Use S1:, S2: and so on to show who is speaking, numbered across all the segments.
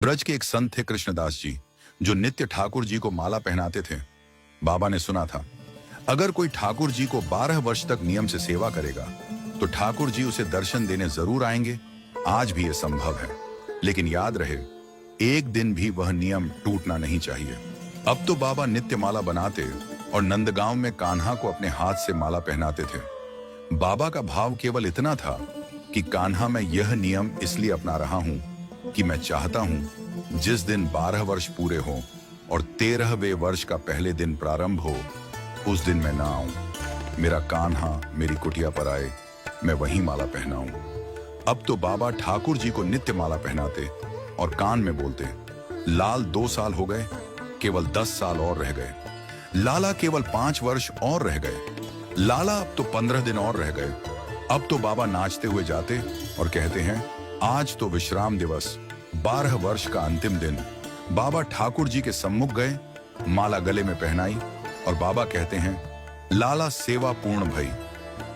S1: ब्रज के एक संत थे कृष्णदास जी, जो नित्य ठाकुर जी को माला पहनाते थे। बाबा ने सुना था, अगर कोई ठाकुर जी को 12 वर्ष तक नियम से सेवा करेगा तो ठाकुर जी उसे दर्शन देने जरूर आएंगे। आज भी यह संभव है, लेकिन याद रहे, एक दिन भी वह नियम टूटना नहीं चाहिए। अब तो बाबा नित्य माला बनाते और नंदगांव में कान्हा को अपने हाथ से माला पहनाते थे। बाबा का भाव केवल इतना था कि कान्हा, मैं यह नियम इसलिए अपना रहा हूं कि मैं चाहता हूं जिस दिन 12 वर्ष पूरे हों और 13वें वर्ष का पहले दिन प्रारंभ हो, उस दिन मैं ना आऊं। मेरा कान्हा मेरी कुटिया पर आए, मैं वहीं माला पहनाऊं। अब तो बाबा ठाकुर जी को नित्य माला पहनाते और कान में बोलते, लाल 2 साल हो गए, केवल 10 साल और रह गए। लाला केवल 5 वर्ष और रह गए। लाला अब तो 15 दिन और रह गए। अब तो बाबा नाचते हुए जाते और कहते हैं, आज तो विश्राम दिवस, 12 वर्ष का अंतिम दिन। बाबा ठाकुर जी के सम्मुख गए, माला गले में पहनाई और बाबा कहते हैं, लाला सेवा पूर्ण भई,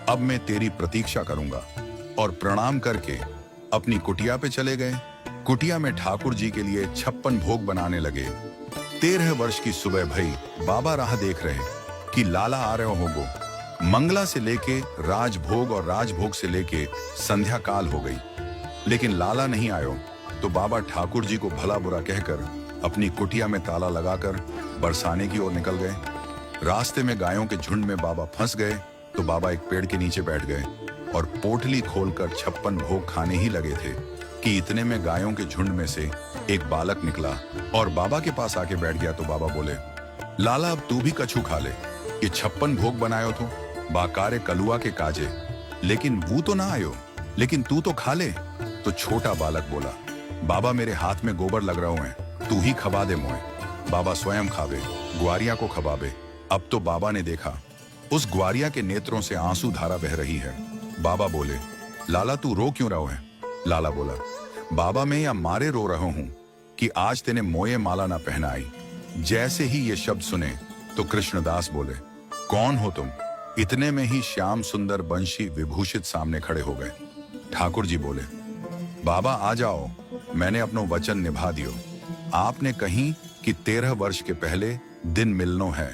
S1: अब मैं तेरी प्रतीक्षा करूंगा। और प्रणाम करके अपनी कुटिया पे चले गए। कुटिया में ठाकुर जी के लिए 56 भोग बनाने लगे। 13 वर्ष की सुबह भई, बाबा राह देख रहे कि लाला आ रहे होगो। मंगला से लेके राजभोग और राजभोग से लेके संध्या काल हो गई, लेकिन लाला नहीं आयो। तो बाबा ठाकुर जी को भला बुरा कहकर अपनी कुटिया में ताला लगाकर बरसाने की ओर निकल गए। रास्ते में गायों के झुंड में बाबा फंस गए, तो बाबा एक पेड़ के नीचे बैठ गए और पोटली खोलकर 56 भोग खाने ही लगे थे कि इतने में गायों के झुंड में से एक बालक निकला और बाबा के पास आके बैठ गया। तो बाबा बोले, लाला अब तू भी कछू खा ले, ये 56 भोग बनायो तो बाकारे कलुआ के काजे, लेकिन वो तो ना आयो, लेकिन तू तो खा ले। तो छोटा बालक बोला, बाबा मेरे हाथ में गोबर लग रहा है, तू ही खबा दे मोए। बाबा स्वयं खावे, ग्वारिया को खबावे। अब तो बाबा ने देखा, उस ग्वारिया के नेत्रों से आंसू धारा बह रही है। बाबा बोले, लाला तू रो क्यों रहा है? लाला बोला, बाबा मैं या मारे रो रहा हूं कि आज तेने मोये माला ना पहनाई। जैसे ही ये शब्द सुने तो कृष्णदास बोले, कौन हो तुम? इतने में ही श्याम सुंदर बंशी विभूषित सामने खड़े हो गए। ठाकुर जी बोले, बाबा आ जाओ, मैंने अपनो वचन निभा दियो। आपने कही कि 13 वर्ष के पहले दिन मिलनो है,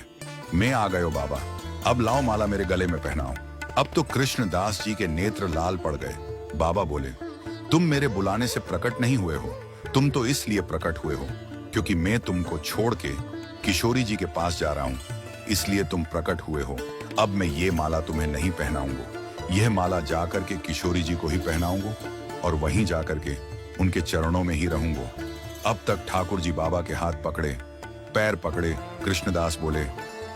S1: मैं आ गयो बाबा, अब लाओ माला मेरे गले में पहनाओ। अब तो कृष्णदास जी के नेत्र लाल पड़ गए। बाबा बोले, तुम मेरे बुलाने से प्रकट नहीं हुए हो, तुम तो इसलिए प्रकट हुए हो क्योंकि मैं तुमको छोड़ के किशोरी जी के पास जा रहा हूं, इसलिए तुम प्रकट हुए हो। अब मैं ये माला तुम्हें नहीं पहनाऊंगा, यह माला जाकर के किशोरी जी को ही पहनाऊंगा और वहीं जाकर के उनके चरणों में ही रहूंगा। अब तक ठाकुर जी बाबा के हाथ पकड़े, पैर पकड़े। कृष्णदास बोले,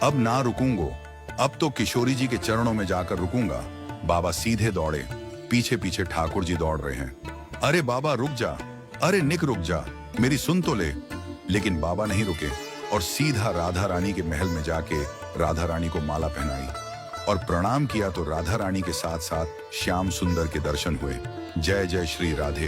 S1: अब ना रुकूंगो, अब तो किशोरी जी के चरणों में जाकर रुकूंगा। बाबा सीधे दौड़े, पीछे पीछे ठाकुर जी दौड़ रहे हैं। अरे बाबा रुक जा, अरे निक रुक जा, मेरी सुन तो ले। लेकिन बाबा नहीं रुके और सीधा राधा रानी के महल में जाके राधा रानी को माला पहनाई और प्रणाम किया। तो राधा रानी के साथ साथ श्याम सुंदर के दर्शन हुए। जय जय श्री राधे।